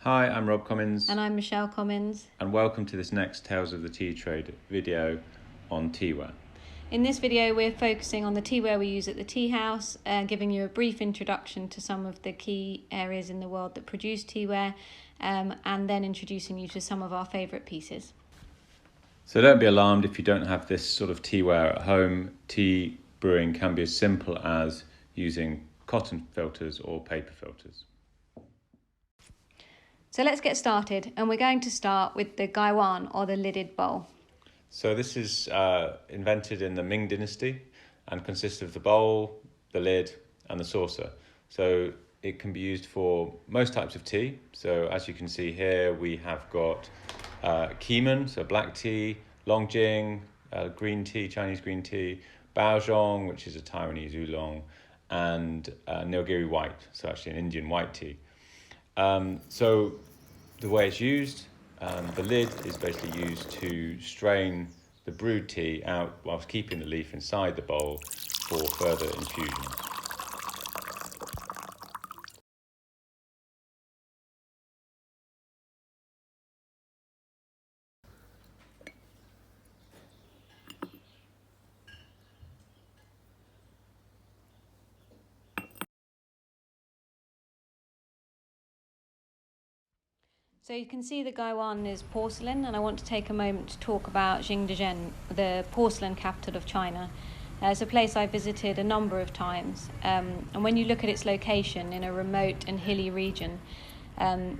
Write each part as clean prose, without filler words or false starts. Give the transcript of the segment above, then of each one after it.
Hi, I'm Rob Commins. And I'm Michelle Commins. And welcome to this next Tales of the Tea Trade video on Teaware. In this video, we're focusing on the teaware we use at the tea house, giving you a brief introduction to some of the key areas in the world that produce teaware, and then introducing you to some of our favourite pieces. So don't be alarmed if you don't have this sort of teaware at home. Tea brewing can be as simple as using cotton filters or paper filters. So let's get started, and we're going to start with the gaiwan, or the lidded bowl. So this is invented in the Ming Dynasty and consists of the bowl, the lid and the saucer. So it can be used for most types of tea. So as you can see here, we have got Keeman, so black tea, Longjing, green tea, Chinese green tea, Baozhong, which is a Taiwanese oolong, and Nilgiri white, so actually an Indian white tea. So the way it's used, the lid is basically used to strain the brewed tea out whilst keeping the leaf inside the bowl for further infusion. So you can see the gaiwan is porcelain, and I want to take a moment to talk about Jingdezhen, the porcelain capital of China. It's a place I visited a number of times, and when you look at its location in a remote and hilly region,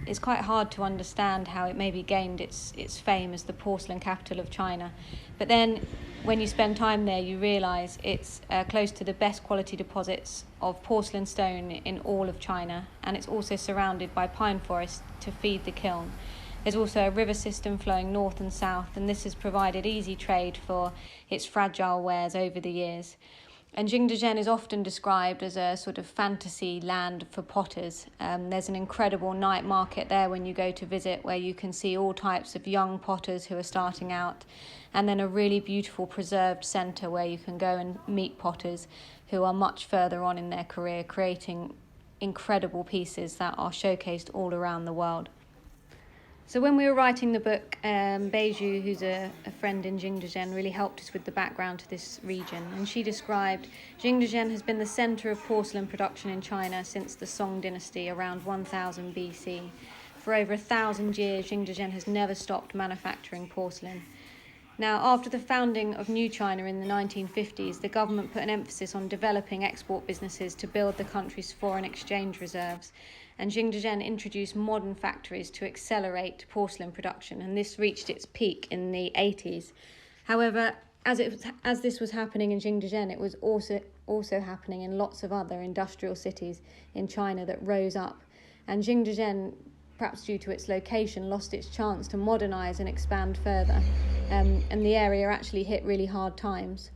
it's quite hard to understand how it maybe gained its fame as the porcelain capital of China. But then when you spend time there, you realise it's close to the best quality deposits of porcelain stone in all of China, and it's also surrounded by pine forests to feed the kiln. There's also a river system flowing north and south, and this has provided easy trade for its fragile wares over the years. And Jingdezhen is often described as a sort of fantasy land for potters. There's an incredible night market there when you go to visit, where you can see all types of young potters who are starting out, and then a really beautiful preserved centre where you can go and meet potters who are much further on in their career, creating incredible pieces that are showcased all around the world. So when we were writing the book, Beiju, who's a friend in Jingdezhen, really helped us with the background to this region. And she described Jingdezhen has been the centre of porcelain production in China since the Song dynasty around 1000 BC. For over 1,000 years, Jingdezhen has never stopped manufacturing porcelain. Now, after the founding of New China in the 1950s, the government put an emphasis on developing export businesses to build the country's foreign exchange reserves. And Jingdezhen introduced modern factories to accelerate porcelain production, and this reached its peak in the 80s. However, as this was happening in Jingdezhen, it was also happening in lots of other industrial cities in China that rose up. And Jingdezhen, perhaps due to its location, lost its chance to modernise and expand further, and the area actually hit really hard times.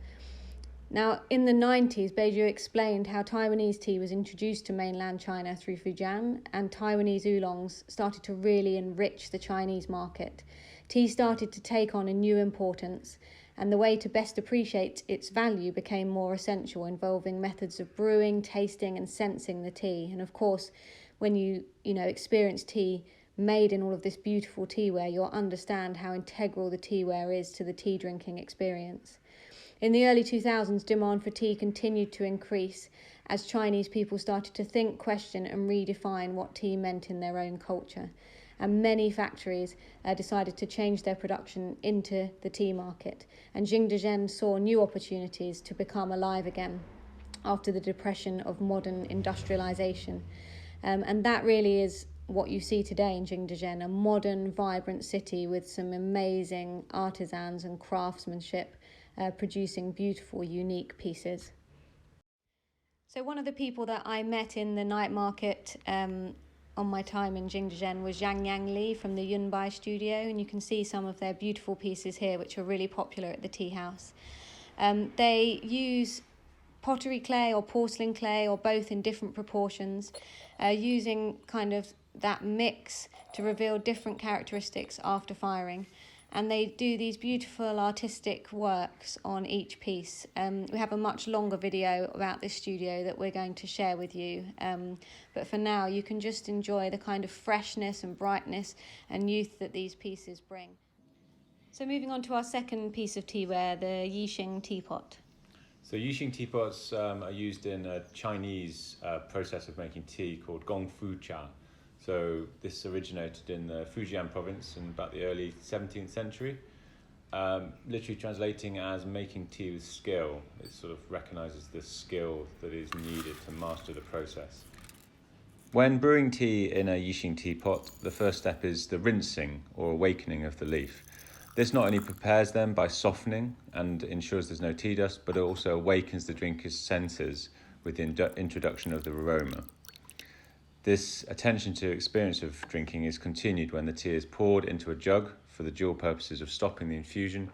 Now, in the 90s, Beiju explained how Taiwanese tea was introduced to mainland China through Fujian, and Taiwanese oolongs started to really enrich the Chinese market. Tea started to take on a new importance, and the way to best appreciate its value became more essential, involving methods of brewing, tasting and sensing the tea. And of course, when you experience tea made in all of this beautiful teaware, you'll understand how integral the teaware is to the tea drinking experience. In the early 2000s, demand for tea continued to increase as Chinese people started to think, question and redefine what tea meant in their own culture. And many factories decided to change their production into the tea market. And Jingdezhen saw new opportunities to become alive again after the depression of modern industrialization. And that really is what you see today in Jingdezhen, a modern, vibrant city with some amazing artisans and craftsmanship producing beautiful, unique pieces. So one of the people that I met in the night market on my time in Jingdezhen was Zhang Yang Li from the Yunbai studio, and you can see some of their beautiful pieces here, which are really popular at the tea house. They use pottery clay or porcelain clay, or both in different proportions, using kind of that mix to reveal different characteristics after firing. and they do these beautiful artistic works on each piece. We have a much longer video about this studio that we're going to share with you, but for now you can just enjoy the kind of freshness and brightness and youth that these pieces bring. So moving on to our second piece of teaware, the Yixing teapot. So Yixing teapots are used in a Chinese process of making tea called gongfu cha. So this originated in the Fujian province in about the early 17th century, literally translating as making tea with skill. It sort of recognizes the skill that is needed to master the process. When brewing tea in a Yixing teapot, the first step is the rinsing or awakening of the leaf. This not only prepares them by softening and ensures there's no tea dust, but it also awakens the drinker's senses with the introduction of the aroma. This attention to experience of drinking is continued when the tea is poured into a jug for the dual purposes of stopping the infusion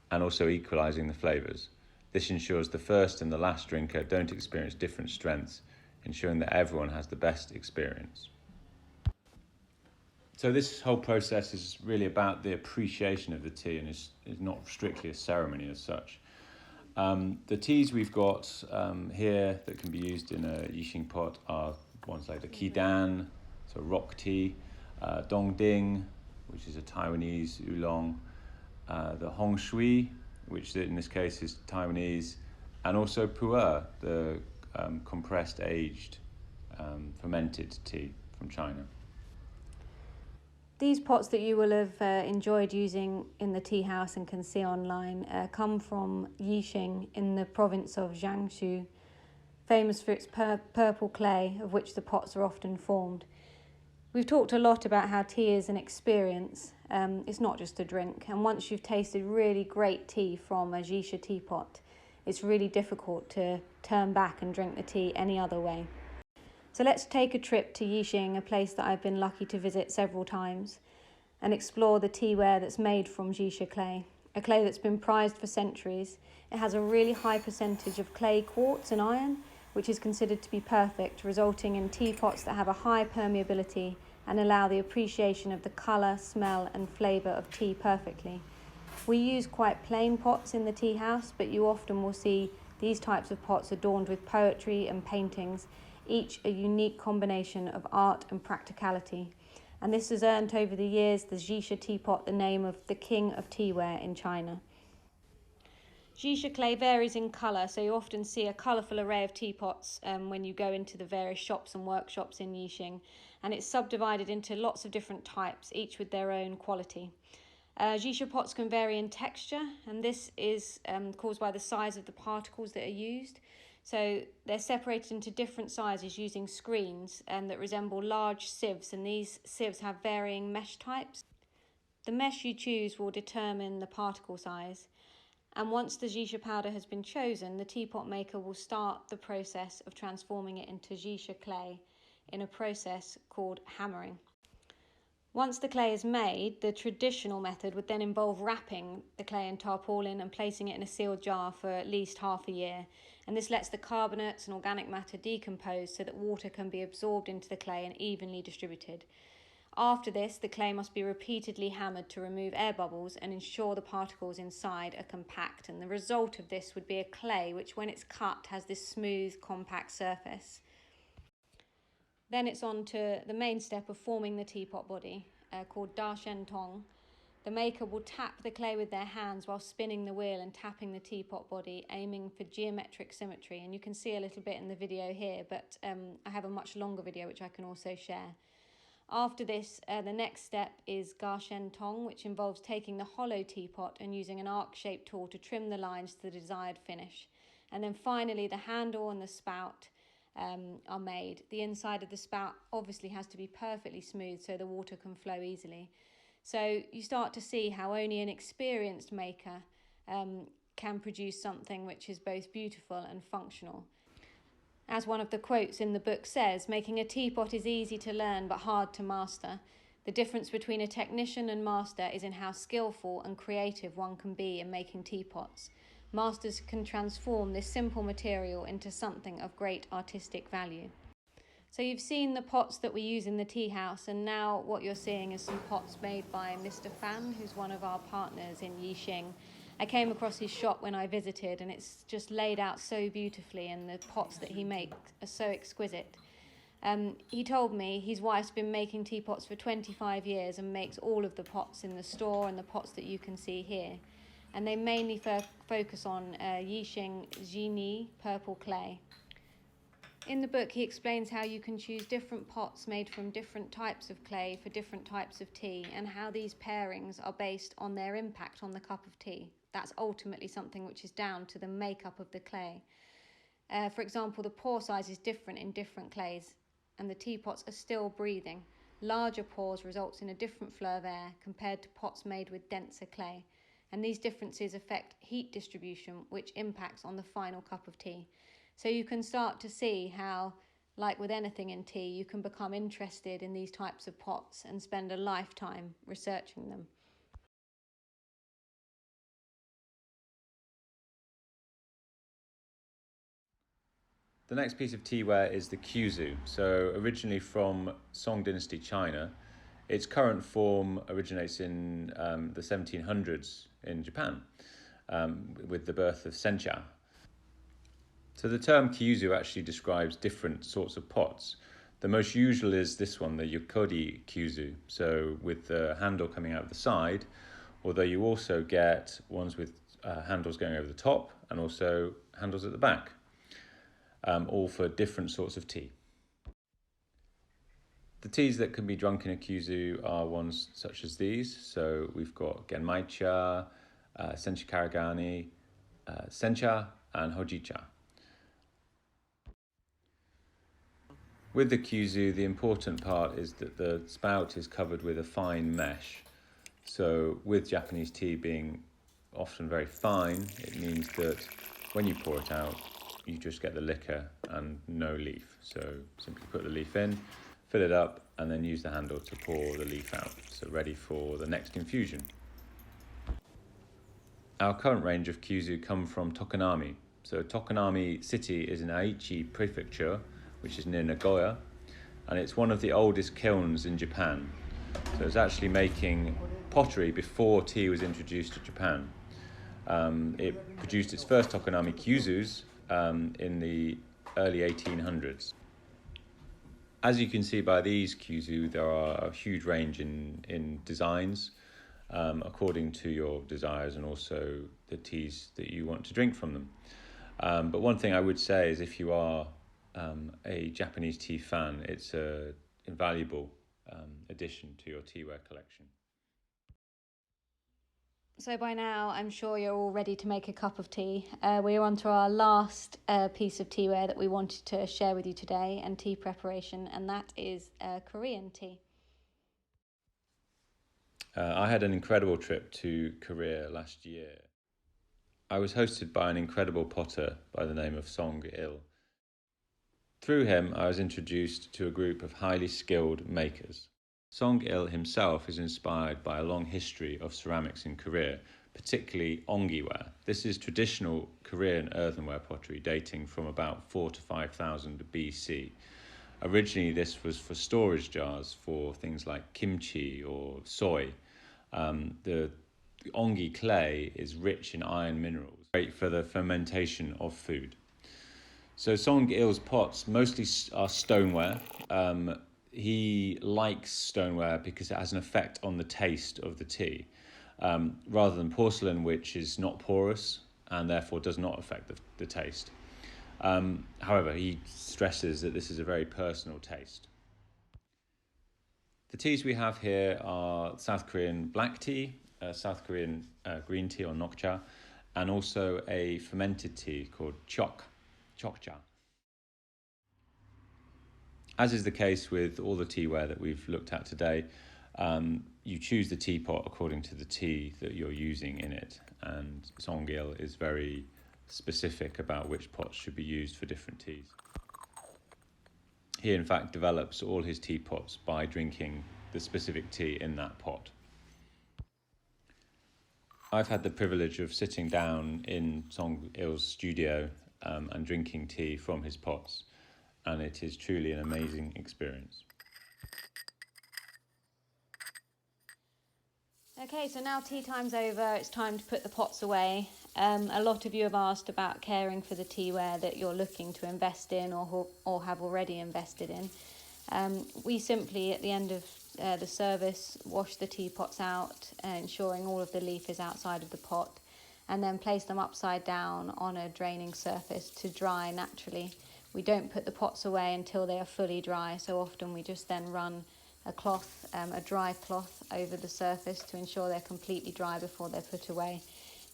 and also equalising the flavours. This ensures the first and the last drinker don't experience different strengths, ensuring that everyone has the best experience. So this whole process is really about the appreciation of the tea and is not strictly a ceremony as such. The teas we've got here that can be used in a Yixing pot are ones like the Qidan, so rock tea, Dongding, which is a Taiwanese oolong, the Hongshui, which in this case is Taiwanese, and also Pu'er, the compressed aged fermented tea from China. These pots that you will have enjoyed using in the tea house and can see online come from Yixing in the province of Jiangsu, famous for its purple clay, of which the pots are often formed. We've talked a lot about how tea is an experience. It's not just a drink, and once you've tasted really great tea from a Jisha teapot, it's really difficult to turn back and drink the tea any other way. So let's take a trip to Yixing, a place that I've been lucky to visit several times, and explore the teaware that's made from Jisha clay, a clay that's been prized for centuries. It has a really high percentage of clay quartz and iron, which is considered to be perfect, resulting in teapots that have a high permeability and allow the appreciation of the colour, smell and flavour of tea perfectly. We use quite plain pots in the tea house, but you often will see these types of pots adorned with poetry and paintings, each a unique combination of art and practicality. And this has earned over the years the Jisha teapot the name of the King of Teaware in China. Jisha clay varies in colour, so you often see a colourful array of teapots when you go into the various shops and workshops in Yixing, and it's subdivided into lots of different types, each with their own quality. Jisha pots can vary in texture, and this is caused by the size of the particles that are used. So they're separated into different sizes using screens that resemble large sieves, and these sieves have varying mesh types. The mesh you choose will determine the particle size. And once the Jisha powder has been chosen, the teapot maker will start the process of transforming it into Jisha clay in a process called hammering. Once the clay is made, the traditional method would then involve wrapping the clay in tarpaulin and placing it in a sealed jar for at least half a year. And this lets the carbonates and organic matter decompose so that water can be absorbed into the clay and evenly distributed. After this, the clay must be repeatedly hammered to remove air bubbles and ensure the particles inside are compact. And the result of this would be a clay which, when it's cut, has this smooth, compact surface. Then it's on to the main step of forming the teapot body, called Da Shen Tong. The maker will tap the clay with their hands while spinning the wheel and tapping the teapot body, aiming for geometric symmetry. And you can see a little bit in the video here, but I have a much longer video which I can also share. After this, the next step is Ga Shen Tong, which involves taking the hollow teapot and using an arc-shaped tool to trim the lines to the desired finish. And then finally, the handle and the spout are made. The inside of the spout obviously has to be perfectly smooth so the water can flow easily. So you start to see how only an experienced maker can produce something which is both beautiful and functional. As one of the quotes in the book says, making a teapot is easy to learn but hard to master. The difference between a technician and master is in how skillful and creative one can be in making teapots. Masters can transform this simple material into something of great artistic value. So you've seen the pots that we use in the tea house, and now what you're seeing is some pots made by Mr. Fan, who's one of our partners in Yixing. I came across his shop when I visited, and it's just laid out so beautifully, and the pots that he makes are so exquisite. He told me his wife's been making teapots for 25 years and makes all of the pots in the store and the pots that you can see here. And they mainly focus on Yixing Jini purple clay. In the book, he explains how you can choose different pots made from different types of clay for different types of tea, and how these pairings are based on their impact on the cup of tea. That's ultimately something which is down to the makeup of the clay. For example, the pore size is different in different clays, and the teapots are still breathing. Larger pores results in a different flow of air compared to pots made with denser clay, and these differences affect heat distribution, which impacts on the final cup of tea. So you can start to see how, like with anything in tea, you can become interested in these types of pots and spend a lifetime researching them. The next piece of teaware is the Qiuzu. So originally from Song Dynasty China, its current form originates in the 1700s in Japan with the birth of sencha. So the term Qiuzu actually describes different sorts of pots. The most usual is this one, the Yokodi Qiuzu, so with the handle coming out of the side, although you also get ones with handles going over the top and also handles at the back, all for different sorts of tea. The teas that can be drunk in a Qiuzu are ones such as these. So we've got Genmaicha, Sencha Karagani, Sencha and Hojicha. With the Qiuzu, the important part is that the spout is covered with a fine mesh. So with Japanese tea being often very fine, it means that when you pour it out, you just get the liquor and no leaf. So simply put the leaf in, fill it up, and then use the handle to pour the leaf out. So ready for the next infusion. Our current range of Qiuzu come from Tokoname. So Tokoname city is in Aichi prefecture, which is near Nagoya, and it's one of the oldest kilns in Japan. So it's actually making pottery before tea was introduced to Japan. It produced its first Tokoname Qiuzus in the early 1800s. As you can see by these Qiuzu, there are a huge range in designs according to your desires and also the teas that you want to drink from them. But one thing I would say is if you are a Japanese tea fan, it's an invaluable addition to your teaware collection. So by now, I'm sure you're all ready to make a cup of tea. We're on to our last piece of teaware that we wanted to share with you today, and tea preparation, and that is Korean tea. I had an incredible trip to Korea last year. I was hosted by an incredible potter by the name of Song Il. Through him, I was introduced to a group of highly skilled makers. Song Il himself is inspired by a long history of ceramics in Korea, particularly ongiware. This is traditional Korean earthenware pottery dating from about 4,000 to 5,000 BC. Originally, this was for storage jars for things like kimchi or soy. The ongi clay is rich in iron minerals, great for the fermentation of food. So Song Il's pots mostly are stoneware. He likes stoneware because it has an effect on the taste of the tea, rather than porcelain, which is not porous and therefore does not affect the taste. However, he stresses that this is a very personal taste. The teas we have here are South Korean black tea, South Korean green tea or nokcha, and also a fermented tea called chokcha. As is the case with all the teaware that we've looked at today, you choose the teapot according to the tea that you're using in it, and Songil is very specific about which pots should be used for different teas. He in fact develops all his teapots by drinking the specific tea in that pot. I've had the privilege of sitting down in Song Il's studio and drinking tea from his pots. and it is truly an amazing experience. Okay, so now tea time's over, it's time to put the pots away. A lot of you have asked about caring for the teaware that you're looking to invest in or have already invested in. We simply, at the end of the service, wash the teapots out, ensuring all of the leaf is outside of the pot, and then place them upside down on a draining surface to dry naturally. We don't put the pots away until they are fully dry, so often we just then run a cloth, a dry cloth over the surface to ensure they're completely dry before they're put away.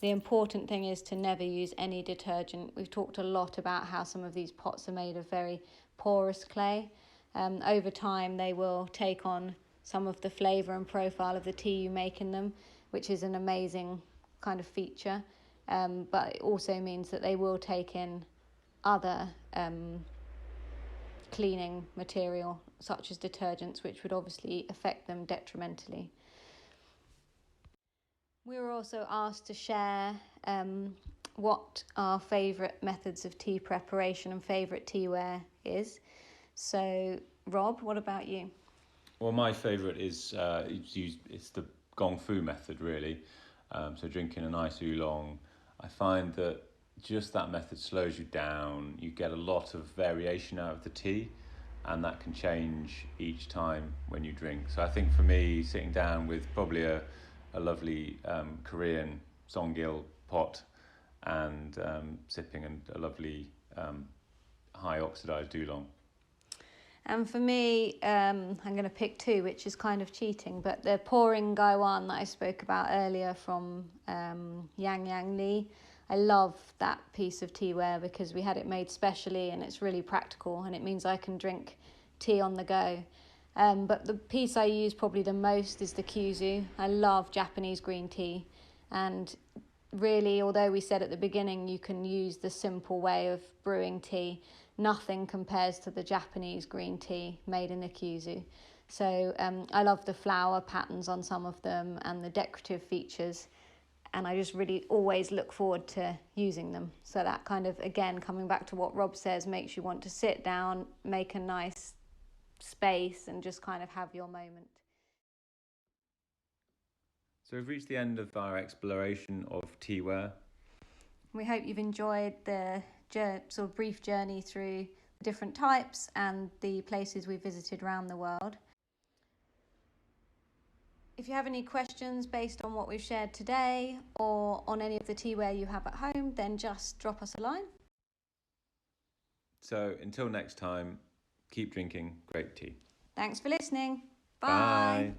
The important thing is to never use any detergent. We've talked a lot about how some of these pots are made of very porous clay. Over time they will take on some of the flavour and profile of the tea you make in them, which is an amazing kind of feature, but it also means that they will take in other cleaning material such as detergents, which would obviously affect them detrimentally. We were also asked to share what our favourite methods of tea preparation and favourite teaware is. So Rob, what about you? Well, my favourite is it's the gong fu method, really. So drinking a nice oolong. I find that just that method slows you down. You get a lot of variation out of the tea, and that can change each time when you drink. So I think for me, sitting down with probably a lovely Korean songgil pot and sipping a lovely high oxidized oolong. And for me, I'm going to pick two, which is kind of cheating, but the pouring gaiwan that I spoke about earlier from Yang Li, I love that piece of teaware because we had it made specially and it's really practical and it means I can drink tea on the go. But the piece I use probably the most is the kyuzu. I love Japanese green tea, and really, although we said at the beginning you can use the simple way of brewing tea, nothing compares to the Japanese green tea made in the kyuzu. So I love the flower patterns on some of them and the decorative features, and I just really always look forward to using them. So that kind of, again, coming back to what Rob says, makes you want to sit down, make a nice space and just kind of have your moment. So we've reached the end of our exploration of teaware. We hope you've enjoyed the sort of brief journey through the different types and the places we visited around the world. If you have any questions based on what we've shared today or on any of the teaware you have at home, then just drop us a line. So until next time, keep drinking great tea. Thanks for listening. Bye.